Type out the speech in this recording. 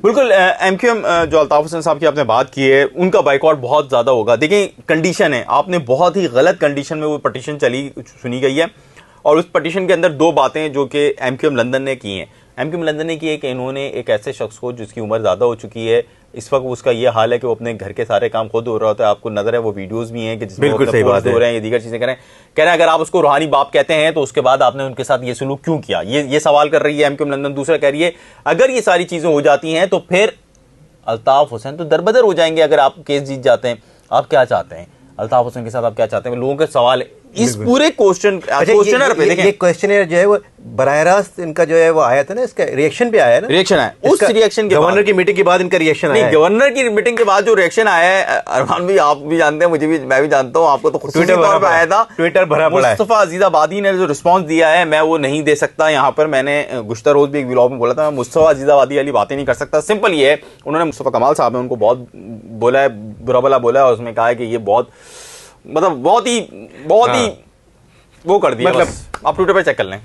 बिल्कुल। एमक्यूएम जो अल्ताफ हुसैन साहब की आपने बात की है, उनका बाइकआउट बहुत ज़्यादा होगा। देखिए कंडीशन है, आपने बहुत ही गलत कंडीशन में वो पटिशन सुनी गई है, और उस पटिशन के अंदर दो बातें जो कि एमक्यूएम लंदन ने की हैं। एमक्यूएम लंदन ने की है कि इन्होंने एक ऐसे शख्स को जिसकी उम्र ज़्यादा हो चुकी है, इस वक्त उसका ये हाल है कि वो अपने घर के सारे काम खुद हो रहा होता है। आपको नजर है वो वीडियोस भी हैं कि जिसमें बिल्कुल सही बात है, हो रहे हैं, ये दीगर चीजें करें। कह रहे हैं अगर आप उसको रूहानी बाप कहते हैं तो उसके बाद आपने उनके साथ ये सलूक क्यों किया, ये सवाल कर रही है एमक्यूएम लंदन। दूसरा कह रही है अगर ये सारी चीजें हो जाती हैं तो फिर अल्ताफ हुसैन तो दरबदर हो जाएंगे अगर आप केस जीत जाते हैं। आप क्या चाहते हैं अल्ताफ हुसैन के साथ, आप क्या चाहते हैं? लोगों के सवाल इस पूरे क्वेश्चनर पे देखें। ये क्वेश्चनर जो है वो बराह रास्त इनका जो है वो आया था ना, इसका रिएक्शन पे आया है ना, रिएक्शन आया उस रिएक्शन के गवर्नर की मीटिंग के बाद इनका रिएक्शन आया है। गवर्नर की मीटिंग के बाद जो रिएक्शन आया है, अरमान भी आप भी जानते हैं, मुझे भी, मैं भी जानता हूं, आपको तो ट्विटर तौर पे आया था, ट्विटर भरा पड़ा है। मुस्तफा अजीज आबादी ने जो रिस्पांस दिया है मैं वो नहीं दे सकता यहाँ पर। मैंने गुज़श्ता रोज भी एक व्लॉग में बोला था, मैं मुस्तफा अजीज आबादी वाली बातें नहीं कर सकता। सिंपल ये है, उन्होंने मुस्तफा कमाल साहब ने उनको बहुत बोला है, बुरा भला बोला है, और उसमें कहा है कि ये बहुत मतलब बहुत ही वो कर दिया। मतलब आप ट्विटर पर चेक कर लें।